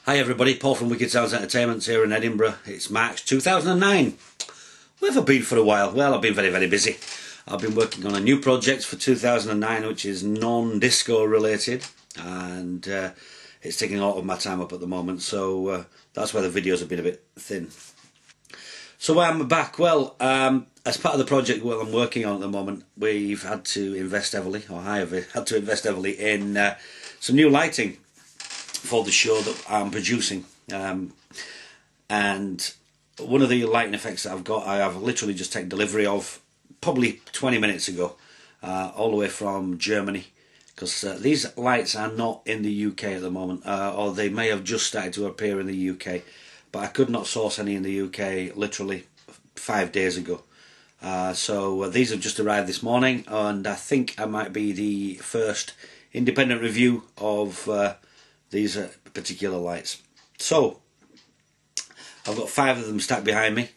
Hi everybody, Paul from Wicked Sounds Entertainment here in Edinburgh. It's March 2009. Where have I been for a while? Well, I've been very busy. I've been working on a new project for 2009 which is non-disco related, and it's taking a lot of my time up at the moment, so that's why the videos have been a bit thin. So why am I back? Well, as part of the project what I'm working on at the moment, we've had to invest heavily, or I have had to invest heavily in some new lighting for the show that I'm producing, and one of the lighting effects that I've got, I have literally just taken delivery of probably 20 minutes ago, all the way from Germany, because these lights are not in the UK at the moment, or they may have just started to appear in the UK, but I could not source any in the UK literally 5 days ago. So these have just arrived this morning, and I think I might be the first independent review of these particular lights. So I've got 5 of them stacked behind me.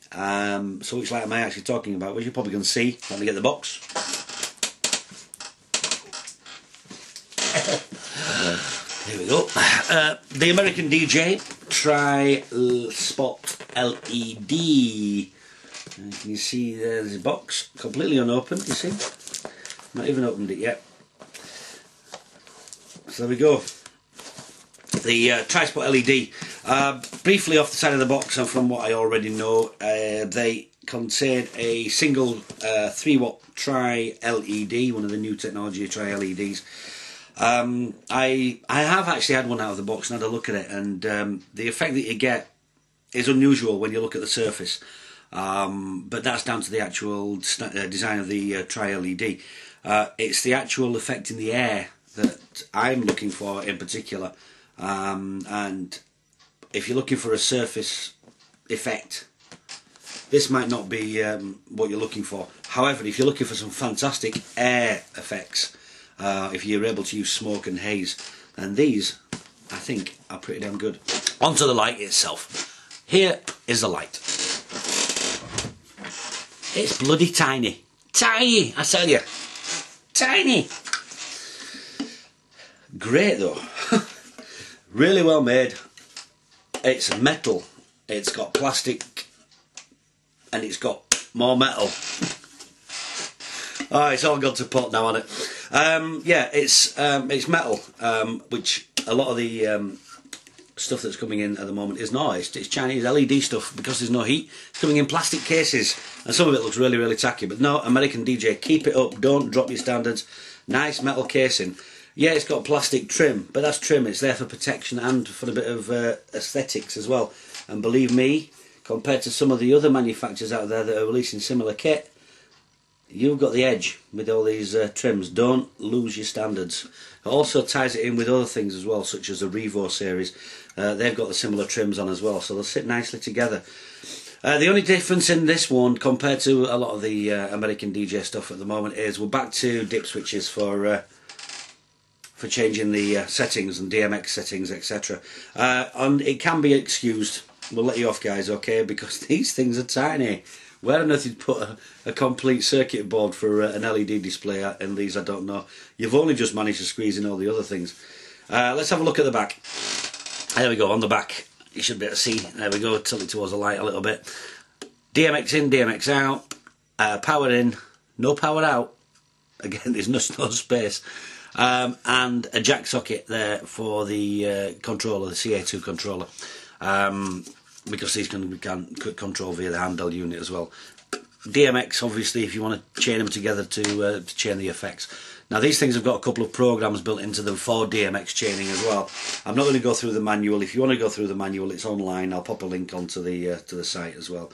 So which light am I actually talking about? Well, you're probably going to see. Let me get the box. Here we go. The American DJ TriSpot LED. Can you see there's a box completely unopened? You see? Not even opened it yet. So there we go. The TriSpot LED. Briefly off the side of the box, and from what I already know, they contain a single 3-watt Tri-LED, one of the new technology Tri-LEDs. I have actually had one out of the box and had a look at it, and the effect that you get is unusual when you look at the surface. But that's down to the actual design of the Tri-LED. It's the actual effect in the air that I'm looking for in particular. And if you're looking for a surface effect, this might not be what you're looking for. However, if you're looking for some fantastic air effects, if you're able to use smoke and haze, then these, I think, are pretty damn good. Onto the light itself. Here is the light. It's bloody tiny. Tiny, I tell you. Tiny. Great though. Really well made. It's metal, it's got plastic, and it's got more metal. Oh, it's all gone to pot now, hasn't it? Yeah, it's metal, which a lot of the stuff that's coming in at the moment is not. It's Chinese LED stuff, because there's no heat. It's coming in plastic cases, and some of it looks really tacky. But no, American DJ, keep it up. Don't drop your standards. Nice metal casing. Yeah, it's got plastic trim, but that's trim. It's there for protection and for a bit of aesthetics as well. And believe me, compared to some of the other manufacturers out there that are releasing similar kit, you've got the edge with all these trims. Don't lose your standards. It also ties it in with other things as well, such as the Revo series. They've got the similar trims on as well, so they'll sit nicely together. The only difference in this one compared to a lot of the American DJ stuff at the moment is we're back to dip switches for changing the settings and DMX settings, etc. And it can be excused. We'll let you off, guys, okay? Because these things are tiny. Where on earth you'd put a complete circuit board for an LED display in these, I don't know. You've only just managed to squeeze in all the other things. Let's have a look at the back. There we go, on the back. You should be able to see. There we go, tilt it towards the light a little bit. DMX in, DMX out. Power in, no power out. Again, there's no space. And a jack socket there for the controller, the CA2 controller, because these can control via the handheld unit as well. DMX, obviously, if you want to chain them together to chain the effects. Now these things have got a couple of programs built into them for DMX chaining as well. I'm not going to go through the manual. If you want to go through the manual, it's online. I'll pop a link onto the to the site as well.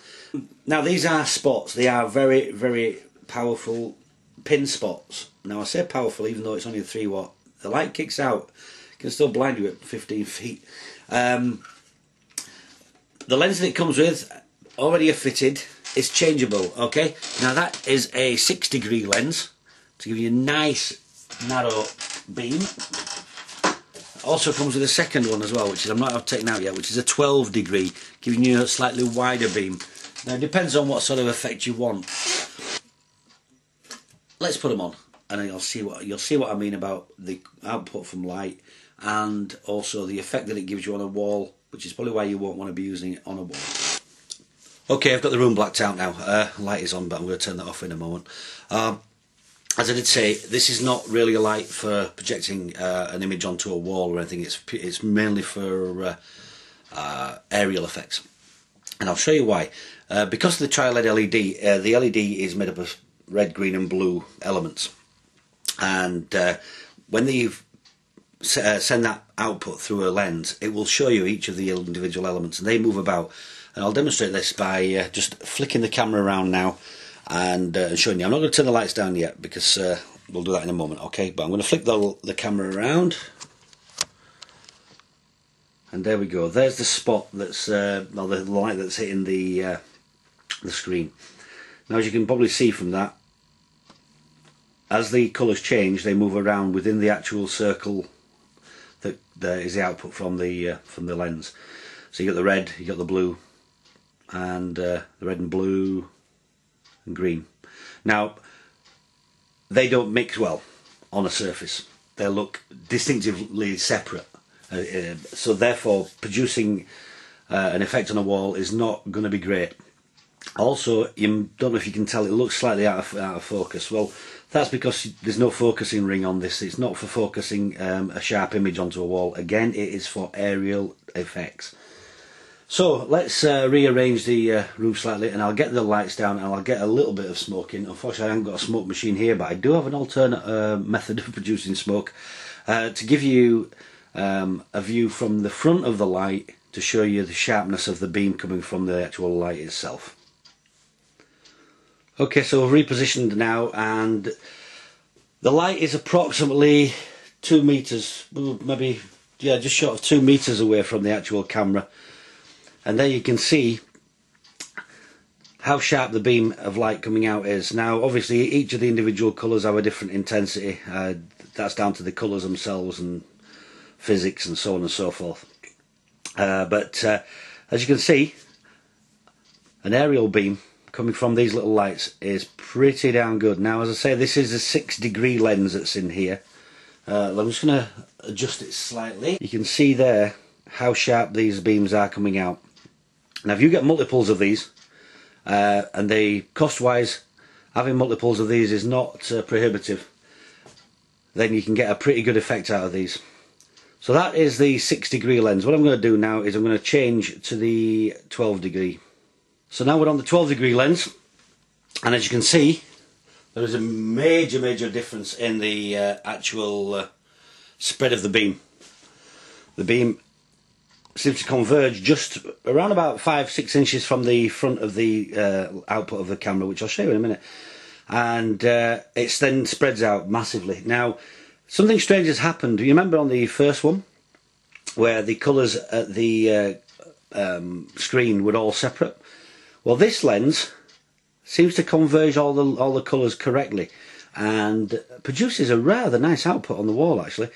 Now these are spots. They are very powerful pin spots. Now I say powerful even though it's only a 3-watt. The light kicks out, can still blind you at 15 feet. The lens that it comes with, already fitted, is changeable, okay? Now that is a 6-degree lens to give you a nice narrow beam. Also comes with a second one as well, which is I'm not taken out yet, which is a 12-degree, giving you a slightly wider beam. Now it depends on what sort of effect you want. Let's put them on, and you'll see what I mean about the output from light and also the effect that it gives you on a wall, which is probably why you won't want to be using it on a wall. Okay, I've got the room blacked out now. Light is on, but I'm going to turn that off in a moment. As I did say, this is not really a light for projecting an image onto a wall or anything. It's mainly for aerial effects, and I'll show you why. Because of the tri-LED LED, the LED is made up of red, green and blue elements, and when you send that output through a lens, it will show you each of the individual elements, and they move about. And I'll demonstrate this by just flicking the camera around now and showing you. I'm not going to turn the lights down yet because we'll do that in a moment, okay? But I'm going to flick the camera around, and there we go. There's the spot that's well, the light that's hitting the screen. Now, as you can probably see from that, as the colours change, they move around within the actual circle that is the output from the lens. So you got the red, you got the blue, and the red and blue and green. Now, they don't mix well on a surface. They look distinctively separate. So therefore, producing an effect on a wall is not going to be great. Also, you don't know if you can tell, it looks slightly out of focus. Well, that's because there's no focusing ring on this. It's not for focusing a sharp image onto a wall. Again, it is for aerial effects. So let's rearrange the roof slightly, and I'll get the lights down and I'll get a little bit of smoke in. Unfortunately, I haven't got a smoke machine here, but I do have an alternate method of producing smoke to give you a view from the front of the light to show you the sharpness of the beam coming from the actual light itself. Okay, so we've repositioned now, and the light is approximately 2 meters, maybe, yeah, just short of 2 meters away from the actual camera. And there you can see how sharp the beam of light coming out is. Now, obviously, each of the individual colours have a different intensity. That's down to the colours themselves and physics and so on and so forth. But as you can see, an aerial beam coming from these little lights is pretty damn good. Now, as I say, this is a 6-degree lens that's in here. I'm just going to adjust it slightly. You can see there how sharp these beams are coming out. Now, if you get multiples of these, and they cost-wise, having multiples of these is not prohibitive, then you can get a pretty good effect out of these. So that is the 6-degree lens. What I'm going to do now is I'm going to change to the 12-degree. So now we're on the 12-degree lens, and as you can see, there is a major difference in the actual spread of the beam. The beam seems to converge just around about 5-6 inches from the front of the output of the camera, which I'll show you in a minute, and it then spreads out massively. Now, something strange has happened. You remember on the first one where the colours at the screen were all separate? Well, this lens seems to converge all the colours correctly and produces a rather nice output on the wall, actually.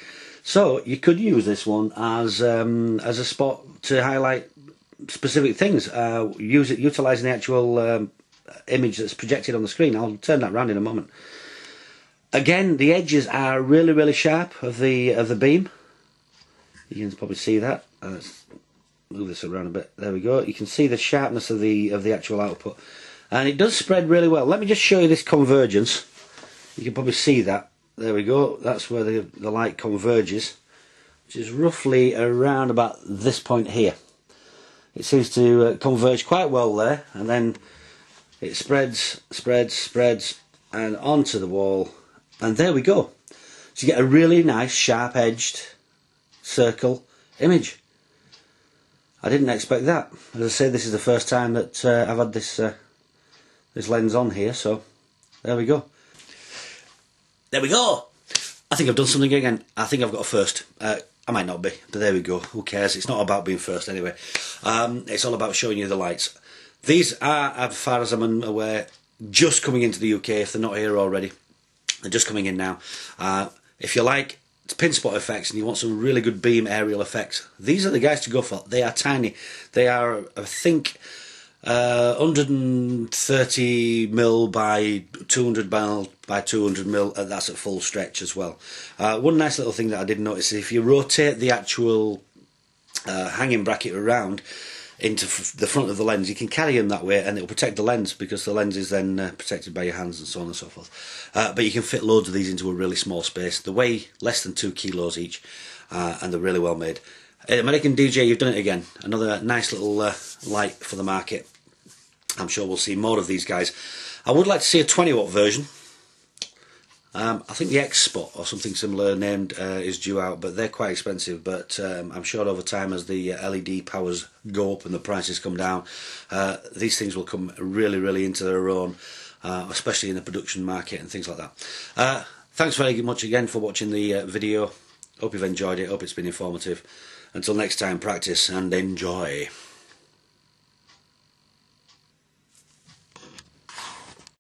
So you could use this one as a spot to highlight specific things. Utilising the actual image that's projected on the screen. I'll turn that around in a moment. Again, the edges are really sharp of the beam. You can probably see that. Let's move this around a bit. There we go. You can see the sharpness of the actual output, and it does spread really well. Let me just show you this convergence. You can probably see that. There we go. That's where the light converges, which is roughly around about this point here. It seems to converge quite well there, and then it spreads, and onto the wall, and there we go. So you get a really nice sharp-edged circle image. I didn't expect that. As I say, this is the first time that I've had this lens on here, so there we go. There we go! I think I've done something again. I think I've got a first. I might not be, but there we go. Who cares? It's not about being first anyway. It's all about showing you the lights. These are, as far as I'm aware, just coming into the UK, if they're not here already. They're just coming in now. If you like pin spot effects and you want some really good beam aerial effects, these are the guys to go for. They are tiny. They are, I think, 130mm by 200mm by 200mm, that's at full stretch as well. One nice little thing that I did notice is if you rotate the actual hanging bracket around into the front of the lens, you can carry them that way and it'll protect the lens, because the lens is then protected by your hands and so on and so forth. But you can fit loads of these into a really small space. They weigh less than 2 kilos each, and they're really well made. American DJ, you've done it again. Another nice little light for the market. I'm sure we'll see more of these guys. I would like to see a 20-watt version. I think the X-Spot or something similar named is due out, but they're quite expensive. But I'm sure over time, as the LED powers go up and the prices come down, these things will come really into their own, especially in the production market and things like that. Thanks very much again for watching the video. Hope you've enjoyed it. Hope it's been informative. Until next time, practice and enjoy.